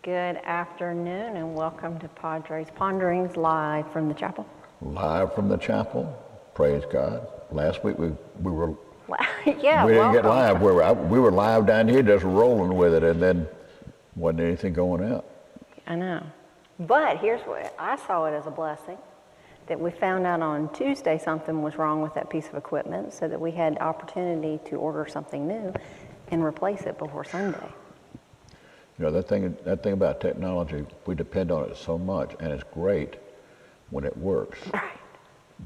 Good afternoon and welcome to Padre's Ponderings live from the chapel. Live from the chapel. Praise God. Last week we were yeah, we didn't welcome. get live. We were live down here just rolling with it, and then wasn't anything going out. I know. But here's what I saw it as a blessing, that we found out on Tuesday something was wrong with that piece of equipment so that we had opportunity to order something new and replace it before Sunday. You know, that thing about technology, we depend on it so much, and it's great when it works. Right.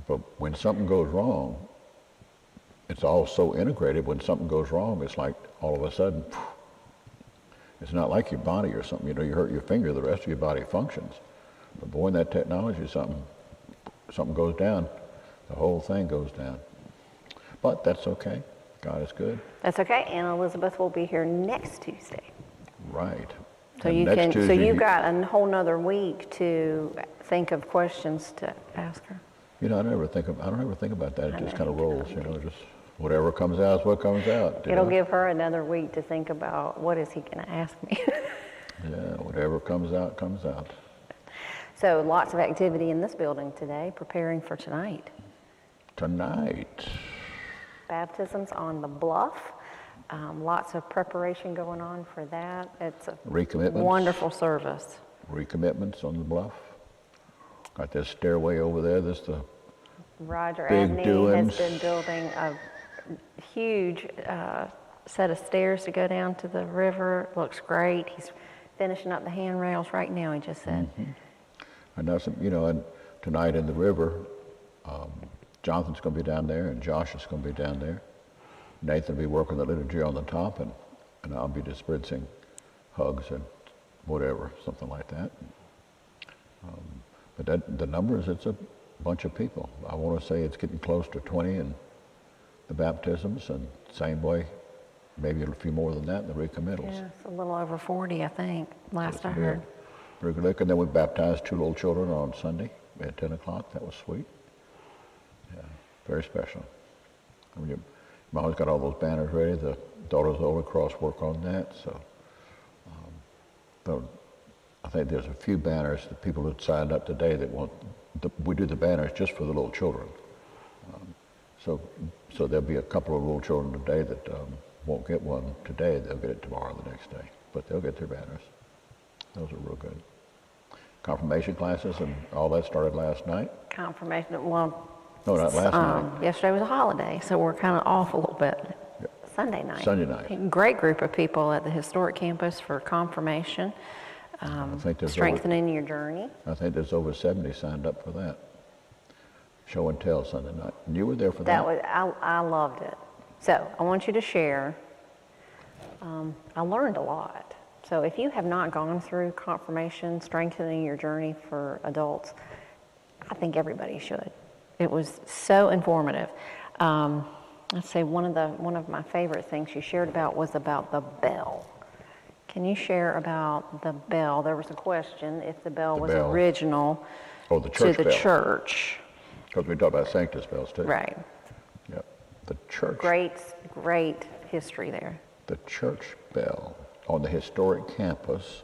But when something goes wrong, it's all so integrated. When something goes wrong, it's like all of a sudden, it's not like your body or something. You know, you hurt your finger, the rest of your body functions. But boy, in that technology, something goes down, the whole thing goes down. But that's okay. God is good. That's okay. And Elizabeth will be here next Tuesday. Right. So And you next can. Tuesday, So you've got a whole nother week to think of questions to ask her. You know, I don't ever think about that. It I just know, kind of you rolls. kinda You know, just whatever comes out is what comes out. It'll give her another week to think about what is he going to ask me. Yeah, whatever comes out, comes out. So lots of activity in this building today, preparing for tonight. Tonight. Baptisms on the bluff. Lots of preparation going on for that. It's a Recommitments. wonderful service. Recommitments on the bluff. Got this stairway over there. This the Roger Big Abney doings. has been building a huge set of stairs to go down to the river. Looks great. He's finishing up the handrails right now, he just said. Mm-hmm. I know some. You know, and tonight in the river, Jonathan's going to be down there, and Josh is going to be down there. Nathan will be working the liturgy on the top, and I'll be dispensing hugs and whatever, something like that. But the numbers, it's a bunch of people. I want to say it's getting close to 20 in the baptisms, and same way, maybe a few more than that in the recommittals. Yeah, it's a little over 40, I think, last I Yeah. heard. Very good. And then we baptized 2 little children on Sunday at 10 o'clock. That was sweet. Yeah, very special. I mean, Mom's got all those banners ready. The daughters of Holy Cross work on that. So, but I think there's a few banners that people that signed up today that want. We do the banners just for the little children. So there'll be a couple of little children today that won't get one today. They'll get it tomorrow, the next day. But they'll get their banners. Those are real good. Confirmation classes and all that started last night. Confirmation, well, No, not last night. yesterday was a holiday, so we're kind of off a little bit. Yep. Sunday night. Sunday night. Great group of people at the historic campus for confirmation, think there's strengthening your journey. I think there's over 70 signed up for that. Show and tell Sunday night. And you were there for that? I loved it. So I want you to share. I learned a lot. So if you have not gone through confirmation, strengthening your journey for adults, I think everybody should. It was so informative. Let's say one of my favorite things you shared about was about the bell. Can you share about the bell? There was a question if the bell was original the church to the bell. church. Because we talk about Sanctus bells too. Right. Yep. The church. Great history there. The church bell on the historic campus.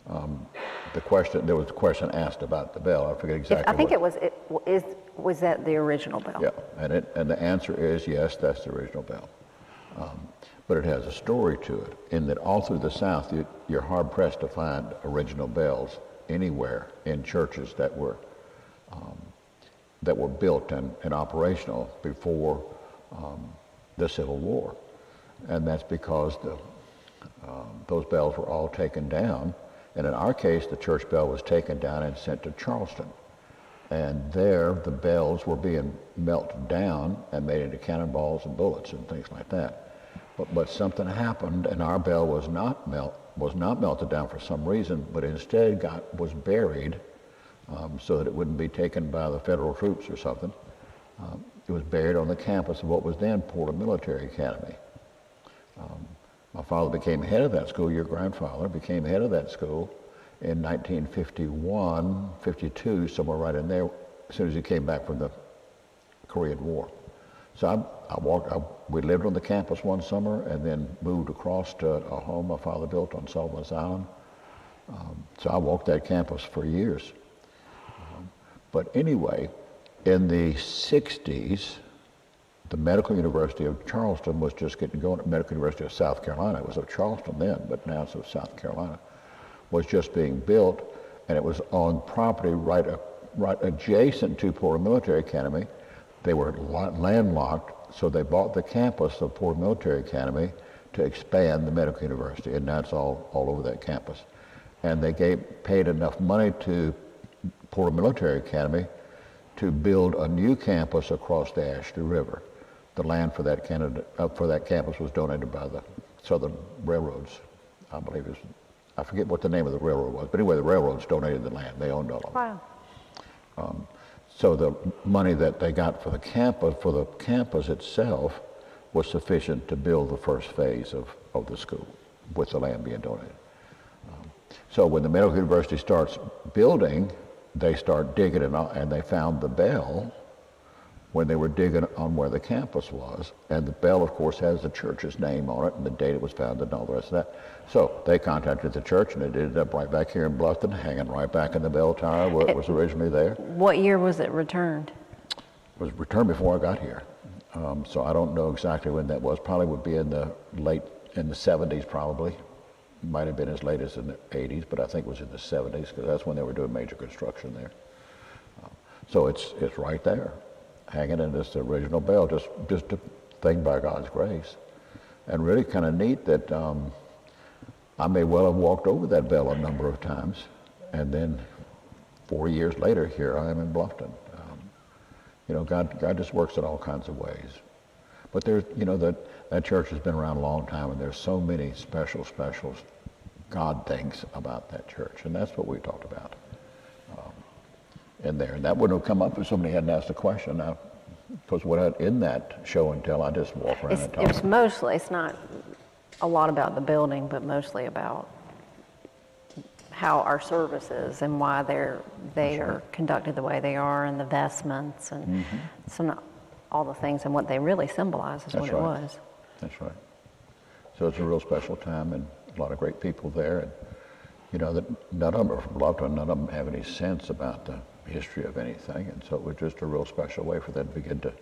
There was a question asked about the bell. I forget exactly. I think was that the original bell? Yeah, and the answer is yes, that's the original bell. But it has a story to it in that all through the South, you're hard pressed to find original bells anywhere in churches that were built and operational before the Civil War, and that's because those bells were all taken down. And in our case, the church bell was taken down and sent to Charleston. And there, the bells were being melted down and made into cannonballs and bullets and things like that. But something happened, and our bell was not melted down for some reason, but instead was buried so that it wouldn't be taken by the federal troops or something. It was buried on the campus of what was then Porter Military Academy. My father became head of that school, your grandfather became head of that school in 1951, 52, somewhere right in there, as soon as he came back from the Korean War. So we lived on the campus one summer and then moved across to a home my father built on Sullivan's Island. So I walked that campus for years. But anyway, in the 60s, the Medical University of Charleston was just getting going. Medical University of South Carolina, it was of Charleston then, but now it's of South Carolina, was just being built, and it was on property right adjacent to Porter Military Academy. They were landlocked, so they bought the campus of Porter Military Academy to expand the medical university, and that's all over that campus. And they paid enough money to Porter Military Academy to build a new campus across the Ashley River. The land for that campus was donated by the Southern Railroads, I believe. I forget what the name of the railroad was, but anyway, the railroads donated the land. They owned all of it. Wow. So the money that they got for the campus itself was sufficient to build the first phase of the school, with the land being donated. So when the Medical University starts building, they start digging and they found the bell when they were digging on where the campus was. And the bell, of course, has the church's name on it and the date it was founded and all the rest of that. So they contacted the church, and it ended up right back here in Bluffton, hanging right back in the bell tower where it was originally there. What year was it returned? It was returned before I got here. So I don't know exactly when that was. Probably would be in the 70s probably. Might have been as late as in the 80s, but I think it was in the 70s, because that's when they were doing major construction there. So it's right there, hanging in this original bell, just a thing by God's grace. And really kind of neat that I may well have walked over that bell a number of times, and then 4 years later, here I am in Bluffton. God just works in all kinds of ways. But there's, that church has been around a long time, and there's so many special God things about that church, and that's what we talked about in there. And that wouldn't have come up if somebody hadn't asked a question. Now, because in that show and tell, I just walk around and talk. It's not a lot about the building, but mostly about how our services and why they are conducted the way they are, and the vestments and all the things, and what they really symbolize is what it was. That's right. So it's a real special time, and a lot of great people there, and that none of them are from Bluffton, none of them have any sense about the history of anything, and so it was just a real special way for them to begin to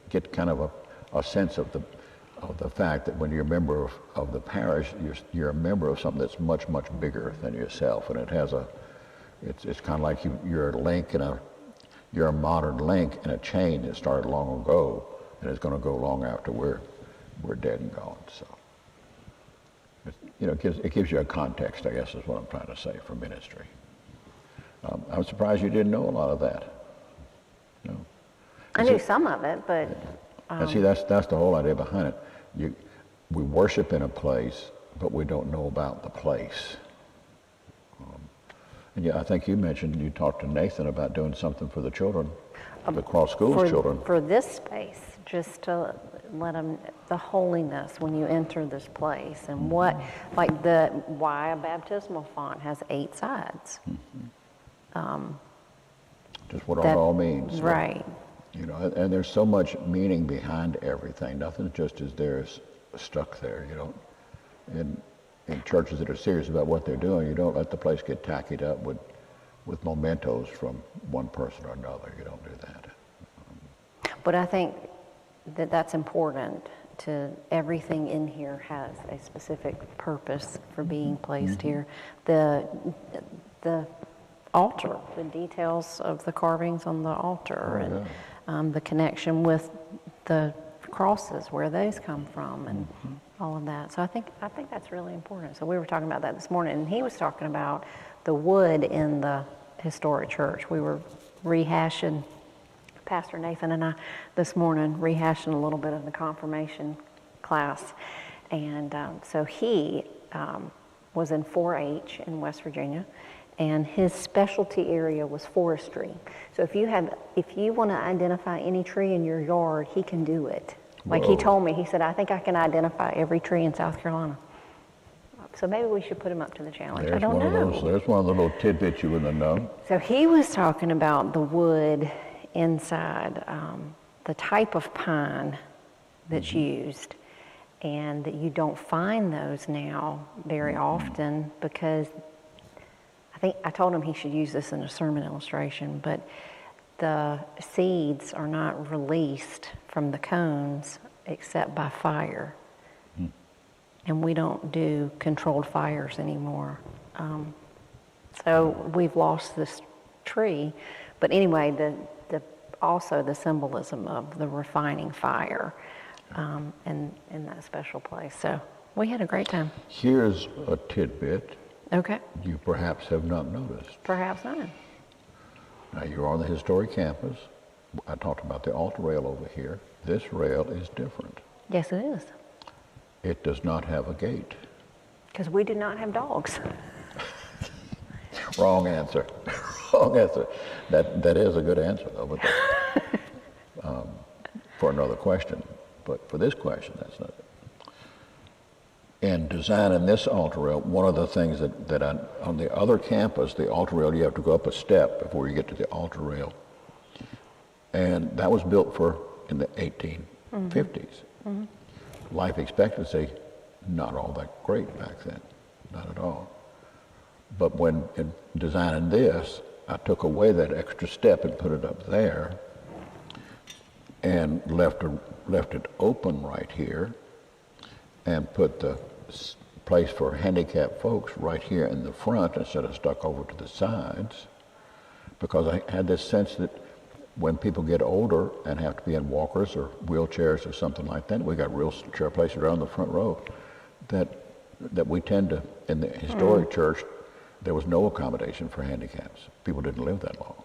get kind of a sense of the fact that when you're a member of the parish, you're a member of something that's much, much bigger than yourself, and it's kind of like you're a link you're a modern link in a chain that started long ago, and it's going to go long after we're dead and gone. So it gives you a context, I guess, is what I'm trying to say, for ministry. I'm surprised you didn't know a lot of that. I knew some of it, but and see, that's the whole idea behind it. We worship in a place, but we don't know about the place. And I think you talked to Nathan about doing something for the children, the cross schools children. For this space, just to let them, the holiness when you enter this place, and why a baptismal font has 8 sides. Just what it all means. Right. And there's so much meaning behind everything. Nothing just is there stuck there. In churches that are serious about what they're doing, you don't let the place get tackied up with mementos from one person or another. You don't do that. But I think that's important. Everything in here has a specific purpose for being placed here. The altar, the details of the carvings on the altar, and the connection with the crosses, where those come from, and all of that. So I think that's really important. So we were talking about that this morning, and he was talking about the wood in the historic church. We were rehashing, Pastor Nathan and I this morning, rehashing a little bit of the confirmation class. And so he was in 4-H in West Virginia, and his specialty area was forestry. So if you want to identify any tree in your yard, he can do it. Like he told me, he said, I think I can identify every tree in South Carolina. So maybe we should put him up to the challenge. I don't know. There's one of the little tidbits you wouldn't know. So he was talking about the wood inside, the type of pine that's used, and that you don't find those now very often, because I think I told him he should use this in a sermon illustration, but the seeds are not released from the cones except by fire. And we don't do controlled fires anymore. So we've lost this tree. But anyway, also the symbolism of the refining fire in that special place. So we had a great time. Here's a tidbit Okay. you perhaps have not noticed. Perhaps not. Now, you're on the historic campus. I talked about the altar rail over here. This rail is different. Yes, it is. It does not have a gate. Because we do not have dogs. Wrong answer. Wrong answer. That is a good answer, though, but for another question. But for this question, that's not it. In designing this altar rail, one of the things that on the other campus, the altar rail, you have to go up a step before you get to the altar rail. And that was built in the 1850s. Mm-hmm. Life expectancy, not all that great back then, not at all. But when in designing this, I took away that extra step and put it up there and left it open right here and put the place for handicapped folks right here in the front instead of stuck over to the sides, because I had this sense that when people get older and have to be in walkers or wheelchairs or something like that, we got real chair places around the front row, that we tend to, in the historic church, there was no accommodation for handicaps. People didn't live that long.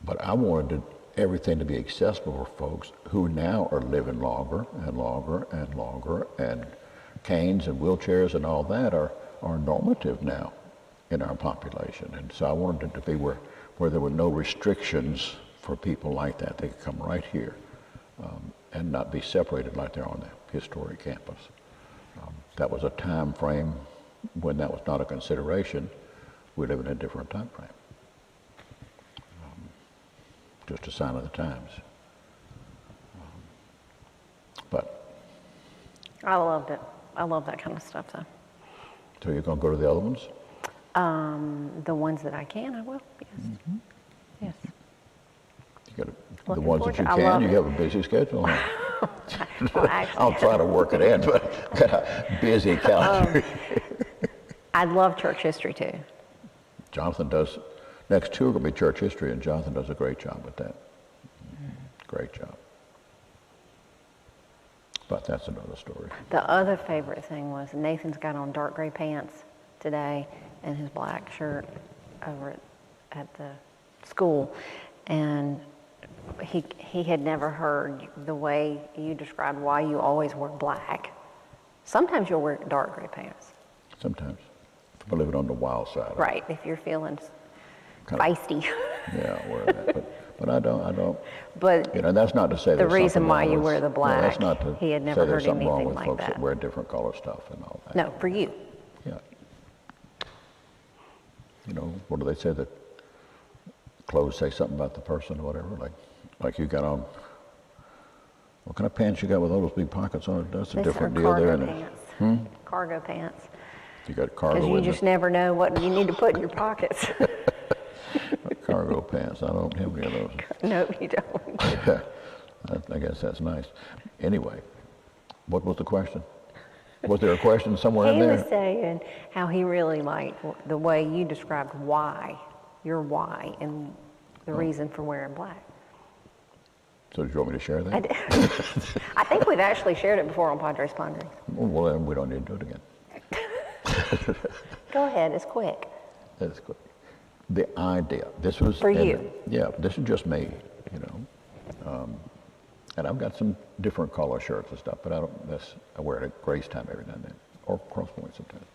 But I wanted everything to be accessible for folks who now are living longer and longer and longer, and canes and wheelchairs and all that are normative now in our population. And so I wanted it to be where there were no restrictions for people like that. They could come right here and not be separated like they're on the historic campus. That was a time frame when that was not a consideration. We live in a different time frame. Just a sign of the times. But I loved it. I love that kind of stuff, though. So you're going to go to the other ones? The ones that I can, I will, yes. Mm-hmm. Yes. You got the ones that you can, you have a busy schedule. Well, actually, I'll try to work it in, but got a busy calendar. I love church history, too. Jonathan does. Next two are going to be church history, and Jonathan does a great job with that. Great job. But that's another story. The other favorite thing was Nathan's got on dark gray pants today and his black shirt over at the school. And he had never heard the way you described why you always wear black. Sometimes you'll wear dark gray pants. Sometimes. If we're living on the wild side. Right, if you're feeling feisty. Yeah, I wear that. But I don't. But that's not to say the there's reason something why wrong you with, wear the black, that's not to he had say never there's heard something wrong anything with like folks that. wear different color stuff and all that. No, for you. Yeah. What do they say, that clothes say something about the person or whatever? Like you got on, what kind of pants you got with all those big pockets on it? That's a different deal there. Pants. Cargo pants. You got cargo. Because you just never know what you need to put in your pockets. Cargo pants. I don't have any of those. No, you don't. I guess that's nice. Anyway, what was the question? Was there a question somewhere in there? He was saying how he really liked the way you described your why, and the reason for wearing black. So do you want me to share that? I think we've actually shared it before on Padre's Ponderings. Well, then we don't need to do it again. Go ahead, it's quick. That's quick. The idea, this was... For you. Yeah, this is just me, and I've got some different color shirts and stuff, but I wear it at Grace Time every now and then, or Cross Point sometimes.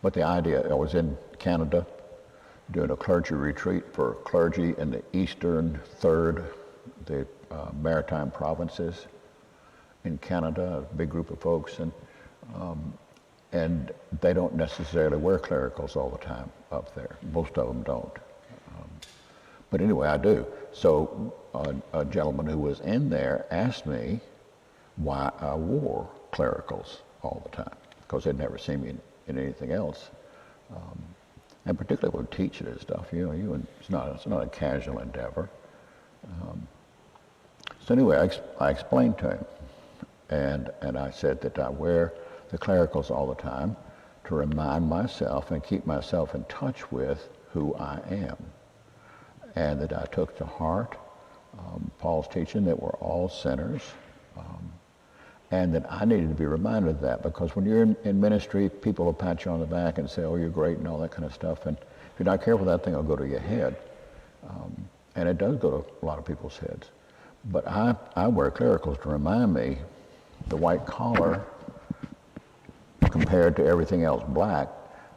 But the idea, I was in Canada doing a clergy retreat for clergy in the eastern third, the maritime provinces in Canada, a big group of folks, and they don't necessarily wear clericals all the time up there. Most of them don't. But anyway, I do. So a gentleman who was in there asked me why I wore clericals all the time, because they'd never seen me in anything else. and particularly with teaching and stuff, it's not a casual endeavor. So anyway, I explained to him, and I said that I wear the clericals all the time to remind myself and keep myself in touch with who I am, and that I took to heart Paul's teaching that we're all sinners, and that I needed to be reminded of that, because when you're in ministry, people will pat you on the back and say, oh, you're great and all that kind of stuff, and if you're not careful, that thing will go to your head, and it does go to a lot of people's heads. But I wear clericals to remind me the white collar compared to everything else black,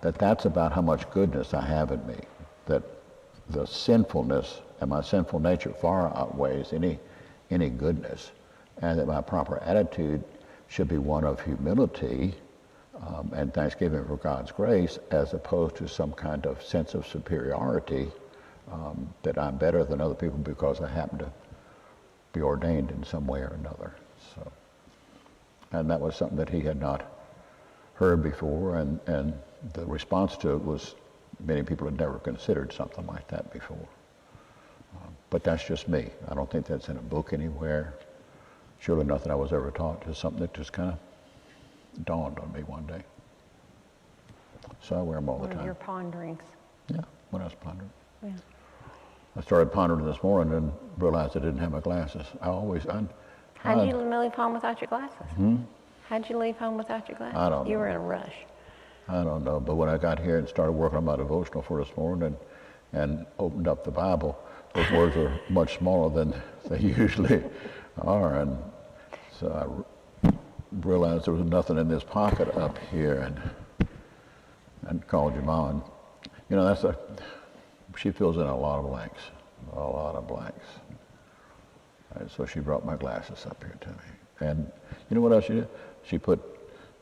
that's about how much goodness I have in me, that the sinfulness and my sinful nature far outweighs any goodness, and that my proper attitude should be one of humility and thanksgiving for God's grace, as opposed to some kind of sense of superiority, that I'm better than other people because I happen to be ordained in some way or another. So, and that was something that he had not heard before, and the response to it was many people had never considered something like that before. But that's just me. I don't think that's in a book anywhere. Surely nothing I was ever taught, just something that just kind of dawned on me one day. So I wear them all the time. Your ponderings. Yeah, when I was pondering. Yeah. I started pondering this morning and realized I didn't have my glasses. How'd you leave home without your glasses? How'd you leave home without your glasses? I don't know. You were in a rush. I don't know, but when I got here and started working on my devotional for this morning and opened up the Bible, those words were much smaller than they usually are, and so I realized there was nothing in this pocket up here, and called your mom, and she fills in a lot of blanks, and so she brought my glasses up here to me. And you know what else she did? She put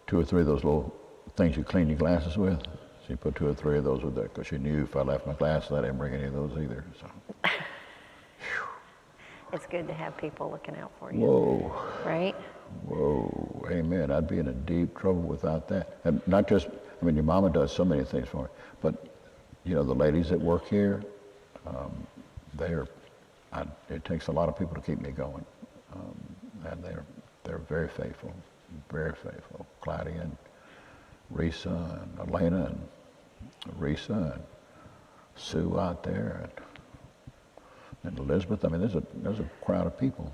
2 or 3 of those little things you clean your glasses with. She put 2 or 3 of those with there, because she knew if I left my glasses, I didn't bring any of those either. So. It's good to have people looking out for you. Whoa. Right? Whoa, amen. I'd be in a deep trouble without that. And not just, your mama does so many things for me, but, the ladies that work here, it takes a lot of people to keep me going. And they're very faithful, very faithful. Claudia and Risa and Elena and Risa and Sue out there and Elizabeth. There's a crowd of people.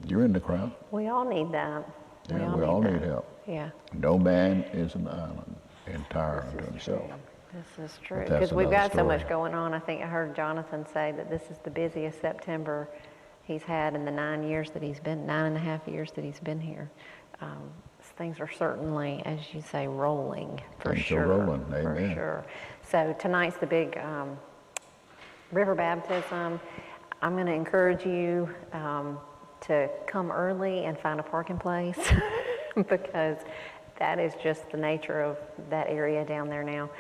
You're in the crowd. We all need that. Yeah, we all need help. Yeah. No man is an island entire unto himself. This is true, because we've got so much going on. I think I heard Jonathan say that this is the busiest September he's had in the 9.5 years that he's been here. Things are certainly, as you say, rolling for Things sure. are rolling, amen. For sure. So tonight's the big river baptism. I'm going to encourage you to come early and find a parking place because that is just the nature of that area down there now.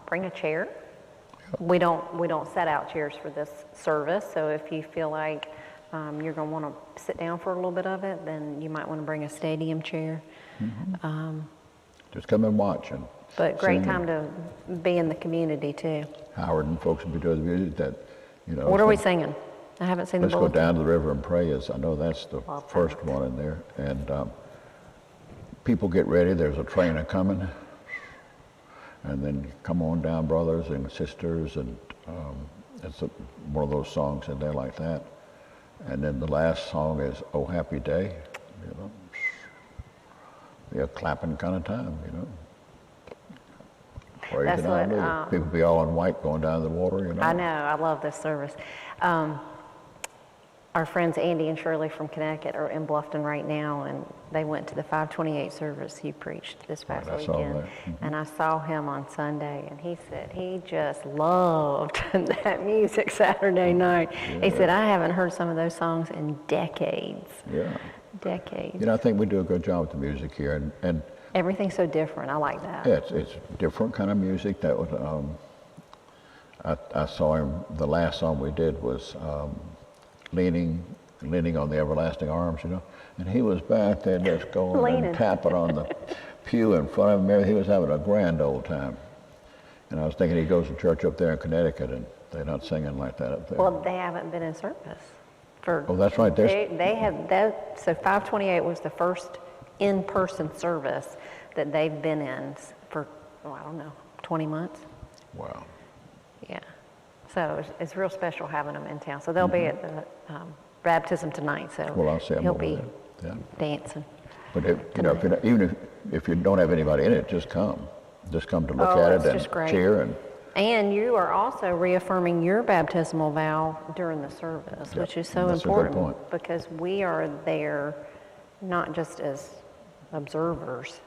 Bring a chair. We don't set out chairs for this service, so if you feel like you're going to want to sit down for a little bit of it, then you might want to bring a stadium chair. Mm-hmm. Just come and watch. But great time to be in the community too. Howard and folks will be doing the music What are we singing? I haven't seen the bulletin. Let's go down to the river and pray. I know that's the first one in there. And people get ready. There's a train a-coming. And then come on down, brothers and sisters. And it's one of those songs in there like that. And then the last song is "Oh Happy Day," Be a clapping kind of time, Praise and hallelujah. People be all in white going down to the water, I know. I love this service. Our friends Andy and Shirley from Connecticut are in Bluffton right now, and they went to the 528 service he preached this past weekend. Mm-hmm. And I saw him on Sunday, and he said he just loved that music Saturday night. Yeah. He said, I haven't heard some of those songs in decades. Yeah. Decades. I think we do a good job with the music here, and everything's so different. I like that. Yeah, it's different kind of music. That was I saw him. The last song we did was leaning on the everlasting arms, and he was back there just going and tapping on the pew in front of him. He was having a grand old time, And I was thinking he goes to church up there in Connecticut, and they're not singing like that up there. Well, they haven't been in service. Oh, that's right. They have that. So 528 was the first in-person service that they've been in for, I don't know, 20 months. Wow. Yeah. So it's real special having them in town. So they'll be at the baptism tonight. So Well, I'll see them he'll over be there. Yeah. dancing. But even if you don't have anybody in it, just come. Just come to look Oh, at that's it just and great. cheer. And you are also reaffirming your baptismal vow during the service, Yep, which is so that's a good important point. because we are there not just as observers,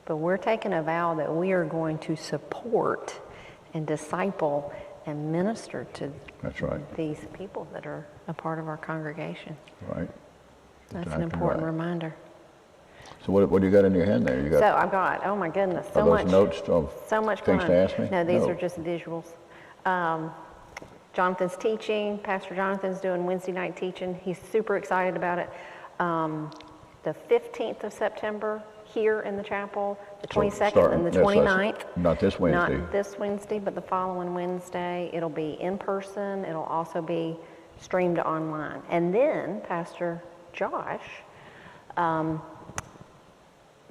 but we're taking a vow that we are going to support and disciple and minister to That's right. these people that are a part of our congregation. Right. That's Exactly an important right. reminder. So what do you got in your hand there? You got So I've got, oh my goodness, so are those much. notes of So much things fun. to ask me? No, these No. are just visuals. Jonathan's teaching. Pastor Jonathan's doing Wednesday night teaching. He's super excited about it. The 15th of September here in the chapel, the So 22nd and the that's 29th. not this Wednesday. Not this Wednesday, but the following Wednesday. It'll be in person. It'll also be streamed online. And then Pastor Josh,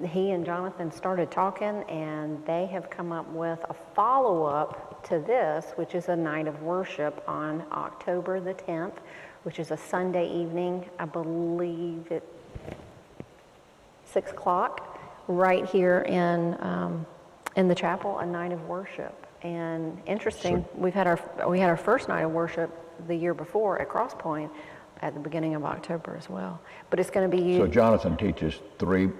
he and Jonathan started talking, and they have come up with a follow-up to this, which is a night of worship on October the 10th, which is a Sunday evening, I believe at 6 o'clock, right here in the chapel, a night of worship. And interesting, we had our first night of worship the year before at Cross Point at the beginning of October as well. But it's going to be So Jonathan teaches three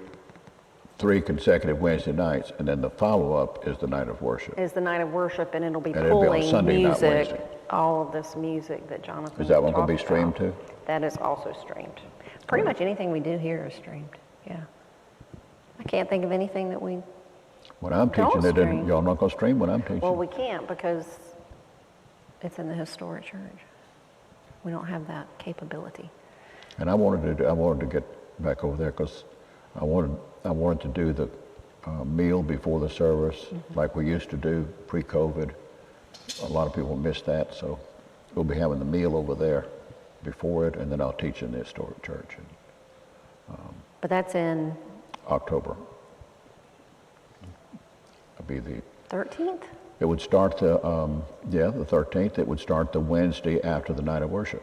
consecutive Wednesday nights, and then the follow-up is the night of worship. is the night of worship, and it'll be And it'll be on pulling Sunday, not music, Wednesday. all of this music that Jonathan Is that one going to be talked streamed about. too? That is also streamed. Pretty much anything we do here is streamed, yeah. I can't think of anything that we, When I'm Don't teaching it, stream. y'all not going to stream when I'm teaching? well, we can't because it's in the historic church. We don't have that capability. And I wanted to get back over there because I wanted to do the meal before the service like we used to do pre-COVID. A lot of people missed that, so we'll be having the meal over there before it, and then I'll teach in the historic church in But that's in October. It'll be the 13th? It would start the 13th. It would start the Wednesday after the night of worship.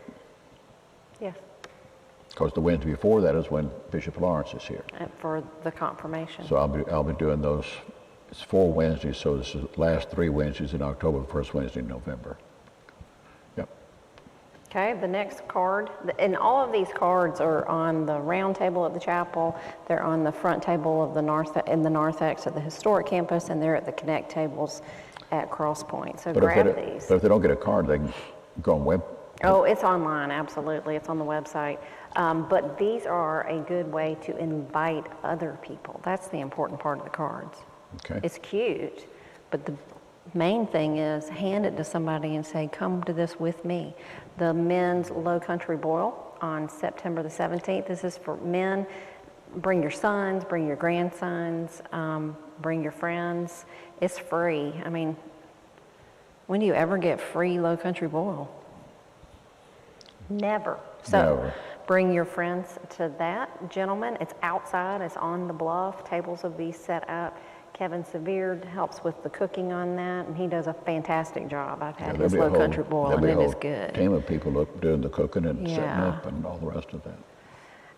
Yes, Because the Wednesday before that is when Bishop Lawrence is here. for the confirmation. So I'll be doing those. It's 4 Wednesdays, so this is the last 3 Wednesdays in October, the first Wednesday in November. Yep. Okay, the next card, and all of these cards are on the round table at the chapel. They're on the front table of the narthex at the historic campus, and they're at the connect tables at Cross Point. So grab these. But if they don't get a card, they can go on web. Oh, it's online, absolutely. It's on the website. But these are a good way to invite other people. That's the important part of the cards. Okay. It's cute, but the main thing is hand it to somebody and say, come to this with me. The men's Low Country Boil on September the 17th. This is for men. Bring your sons, bring your grandsons, bring your friends. It's free. I mean, when do you ever get free Low Country Boil? Never. So Never. bring your friends to that. Gentlemen, it's outside. It's on the bluff. Tables will be set up. Kevin Severe helps with the cooking on that, and he does a fantastic job. I've had his Low Country Boil, and it is good. Team of people doing the cooking and setting Yeah. up and all the rest of that.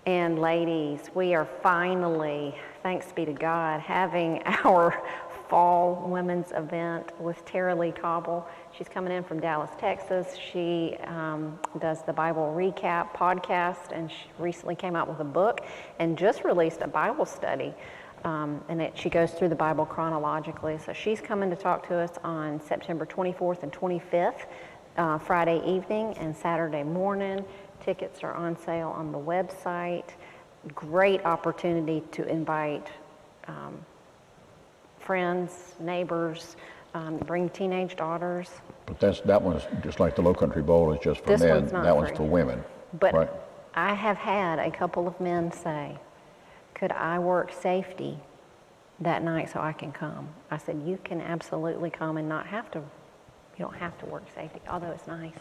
And ladies, we are finally, thanks be to God, having our fall women's event with Tara Lee Cobble. She's coming in from Dallas, Texas. She does the Bible Recap podcast, and she recently came out with a book and just released a Bible study. She goes through the Bible chronologically. So she's coming to talk to us on September 24th and 25th, Friday evening and Saturday morning. Tickets are on sale on the website. Great opportunity to invite friends, neighbors, bring teenage daughters. But that one's just like the Low Country Bowl is just for This men. one's not That one's free. for women. But right? I have had a couple of men say, could I work safety that night so I can come. I said, you can absolutely come and not have to, you don't have to work safety, although it's nice.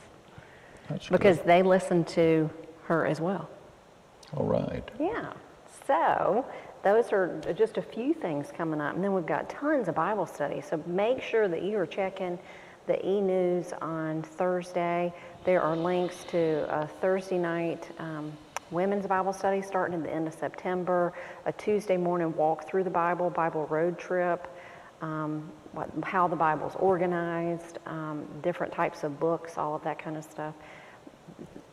That's Because good. they listen to her as well. All right. Yeah. So those are just a few things coming up. And then we've got tons of Bible studies. So make sure that you are checking the e-news on Thursday. There are links to a Thursday night women's Bible study starting at the end of September, a Tuesday morning walk through the Bible road trip, how the Bible's organized, different types of books, all of that kind of stuff.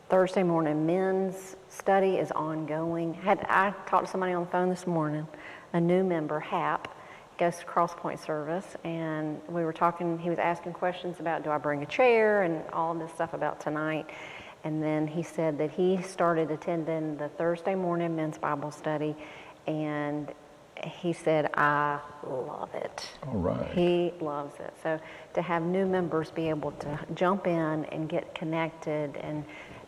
Thursday morning men's study is ongoing. I talked to somebody on the phone this morning, a new member, Hap, goes to Cross Point service, and we were talking, he was asking questions about, do I bring a chair, and all of this stuff about tonight. And then he said that he started attending the Thursday morning men's Bible study, and he said, I love it. All right. He loves it. So to have new members be able to jump in and get connected and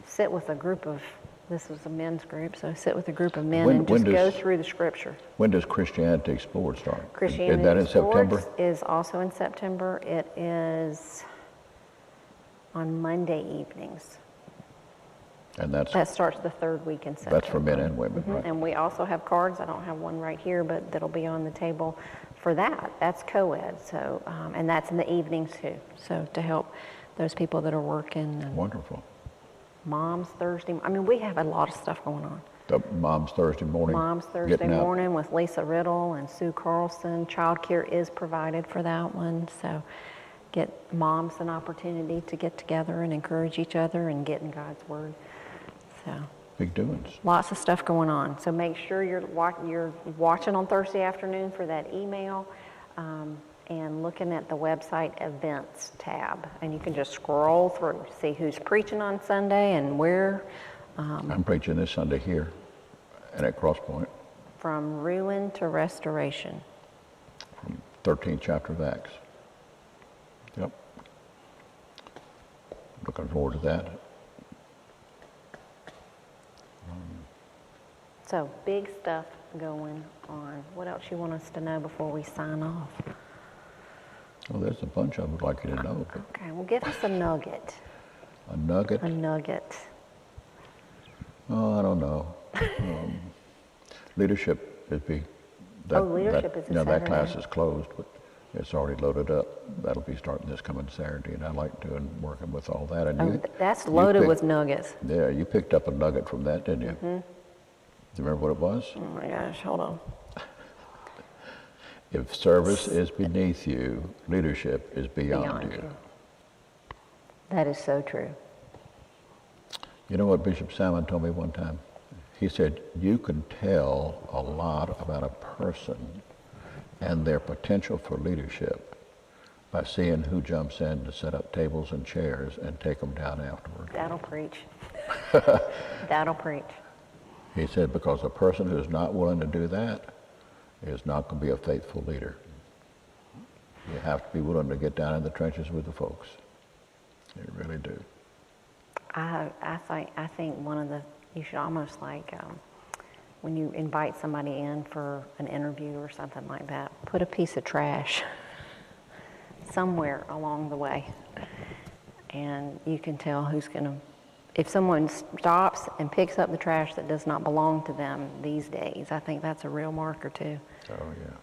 sit with a group of, this was a men's group, so sit with a group of men and just go through the scripture. When does Christianity Explored start? Christianity Is that in Explored September? is also in September. It is on Monday evenings. And that starts the third week in September. that's for men and women, right? And we also have cards. I don't have one right here, but that'll be on the table for that. That's co-ed. So, and that's in the evenings too. So to help those people that are working. And Wonderful. Moms Thursday. I mean, we have a lot of stuff going on. The Mom's Thursday morning. Mom's Thursday getting out. morning with Lisa Riddle and Sue Carlson. Childcare is provided for that one. So get moms an opportunity to get together and encourage each other and get in God's Word. So Big doings. lots of stuff going on. So make sure you're watching on Thursday afternoon for that email and looking at the website events tab. And you can just scroll through, see who's preaching on Sunday and where. I'm preaching this Sunday here and at Cross Point. From ruin to restoration. From 13th chapter of Acts. Yep. Looking forward to that. So big stuff going on. What else you want us to know before we sign off? Well, there's a bunch I would like you to know. But Okay, well give us a nugget. a nugget? A nugget. Oh, I don't know. Leadership is leadership is a that class Saturday. is closed, but it's already loaded up. That'll be starting this coming Saturday, and I like working with all that. And you, That's you loaded picked- with nuggets. Yeah, you picked up a nugget from that, didn't you? Mm-hmm. Do you remember what it was? Oh my gosh, hold on. If service is beneath you, leadership is beyond you. That is so true. You know what Bishop Salmon told me one time? He said, you can tell a lot about a person and their potential for leadership by seeing who jumps in to set up tables and chairs and take them down afterward. That'll preach. That'll preach. He said, because a person who's not willing to do that is not going to be a faithful leader. You have to be willing to get down in the trenches with the folks. You really do. I think one of the, you should almost like, when you invite somebody in for an interview or something like that, put a piece of trash somewhere along the way. And you can tell who's going to, if someone stops and picks up the trash that does not belong to them these days, I think that's a real marker too. Oh, yeah.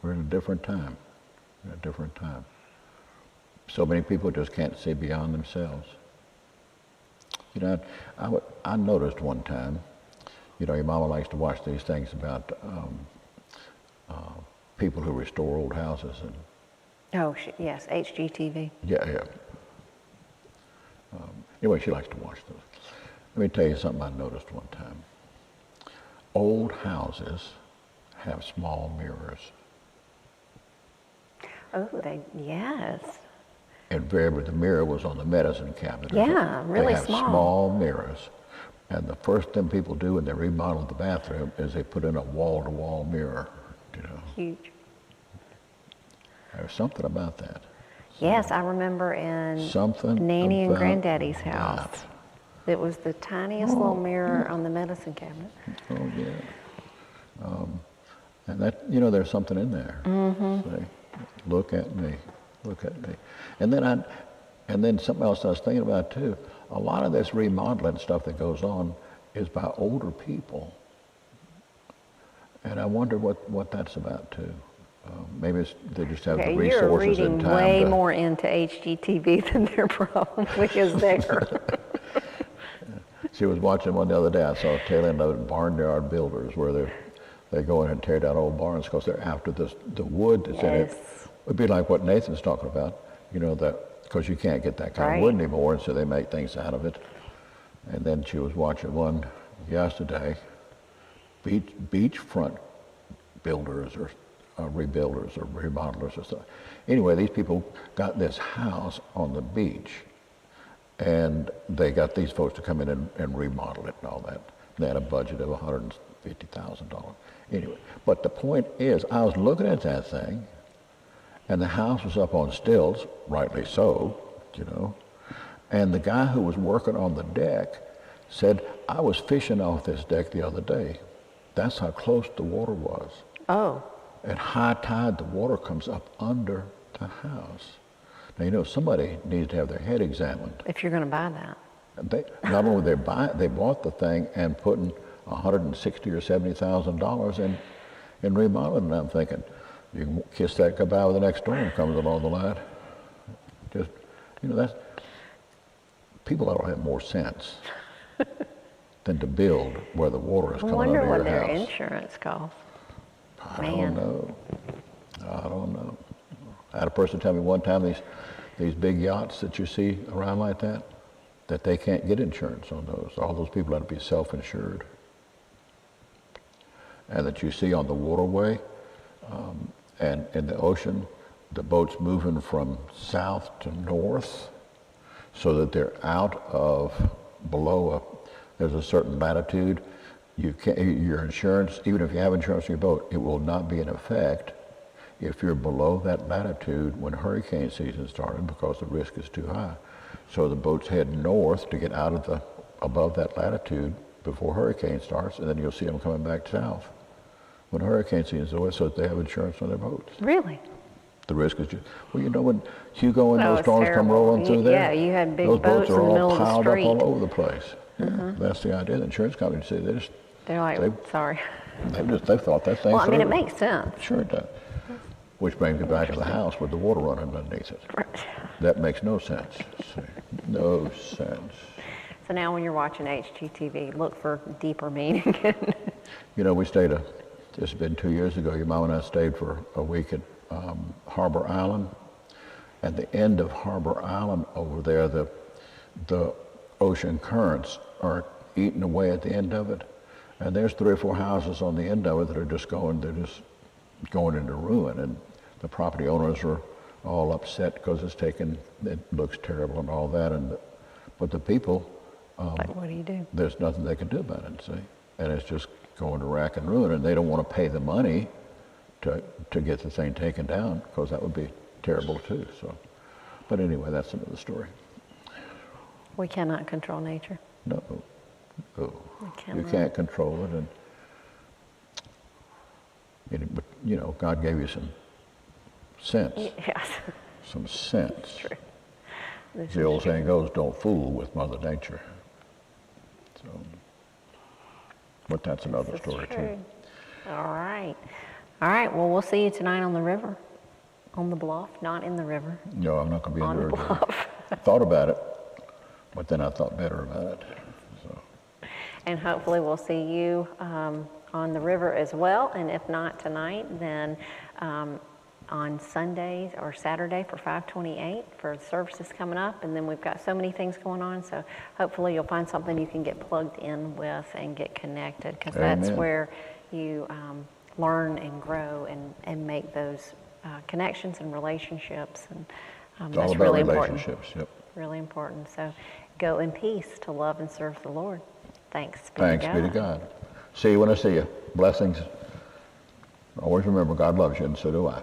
We're in a different time. We're in a different time. So many people just can't see beyond themselves. You know, I noticed one time, you know, your mama likes to watch these things about people who restore old houses. And Oh, yes, HGTV. yeah. Anyway, she likes to watch those. Let me tell you something I noticed one time. Old houses have small mirrors. Oh, yes. Invariably, the mirror was on the medicine cabinet. Yeah, really They have small mirrors. And the first thing people do when they remodel the bathroom is they put in a wall-to-wall mirror, you know. Huge. There's something about that. Yes, I remember in Something Nanny and about Granddaddy's house. that. It was the tiniest little mirror on the medicine cabinet. Oh, yeah. And that, there's something in there. Say, look at me, look at me. And then something else I was thinking about too, a lot of this remodeling stuff that goes on is by older people. And I wonder what that's about too. Maybe they just have the resources and time. You're reading way more into HGTV than there probably is there. She was watching one the other day. I saw a tail end of it, Barnyard Builders, where they go in and tear down old barns because they're after the wood that's in it. It'd be like what Nathan's talking about, that because you can't get that kind of wood anymore, and so they make things out of it. And then she was watching one yesterday, beachfront builders or rebuilders or remodelers or stuff. Anyway, these people got this house on the beach, and they got these folks to come in and remodel it and all that. They had a budget of $150,000. Anyway, but the point is, I was looking at that thing, and the house was up on stilts, rightly so, and the guy who was working on the deck said, I was fishing off this deck the other day. That's how close the water was. Oh. At high tide, the water comes up under the house. Now, somebody needs to have their head examined. If you're going to buy that. Not only they bought the thing and putting $160,000 or $70,000 in remodeling, and I'm thinking, you can kiss that goodbye when the next storm comes along the line. Just, that's people ought to have more sense than to build where the water is coming under your house. I wonder what their insurance costs. I don't know. I had a person tell me one time these big yachts that you see around like that they can't get insurance on those. All those people have to be self-insured. And that you see on the waterway and in the ocean, the boats moving from south to north so that they're out of there's a certain latitude. Your insurance, even if you have insurance on your boat, it will not be in effect if you're below that latitude when hurricane season started because the risk is too high. So the boats head north to get out of above that latitude before hurricane starts, and then you'll see them coming back south when hurricane season is over, so that they have insurance on their boats. Really? The risk is just, when Hugo and those storms come rolling through there, you had big those boats in are the middle all of the piled street. up all over the place. That's the idea. The insurance companies say they're like, sorry. They thought that thing. Well, I mean, it makes sense. Sure it does. Which brings me back to the house with the water running underneath it. That makes no sense. No sense. So now when you're watching HGTV, look for deeper meaning. We stayed this has been 2 years ago, your mom and I stayed for a week at Harbor Island. At the end of Harbor Island over there, the ocean currents are eating away at the end of it. And there's 3 or 4 houses on the end of it that are just going into ruin. And the property owners are all upset because it looks terrible and all that. But the people, like, what do you do? There's nothing they can do about it, see? And it's just going to rack and ruin, and they don't want to pay the money to get the thing taken down because that would be terrible too. So, but anyway, that's another story. We cannot control nature. No. You can't control it, but God gave you some sense. Yes. Some sense. True. As the old saying goes, don't fool with Mother Nature. So, but that's another story too. All right. Well, we'll see you tonight on the river, on the bluff, not in the river. No, I'm not going to be on in the river. bluff. I thought about it, but then I thought better about it. So. And hopefully we'll see you on the river as well. And if not tonight, then on Sundays or Saturday for 528 for the services coming up. And then we've got so many things going on. So hopefully you'll find something you can get plugged in with and get connected, because that's where you learn and grow and make those connections and relationships. And that's really important. Yep. Really important. So go in peace to love and serve the Lord. Thanks be to God. See you when I see you. Blessings. Always remember, God loves you, and so do I.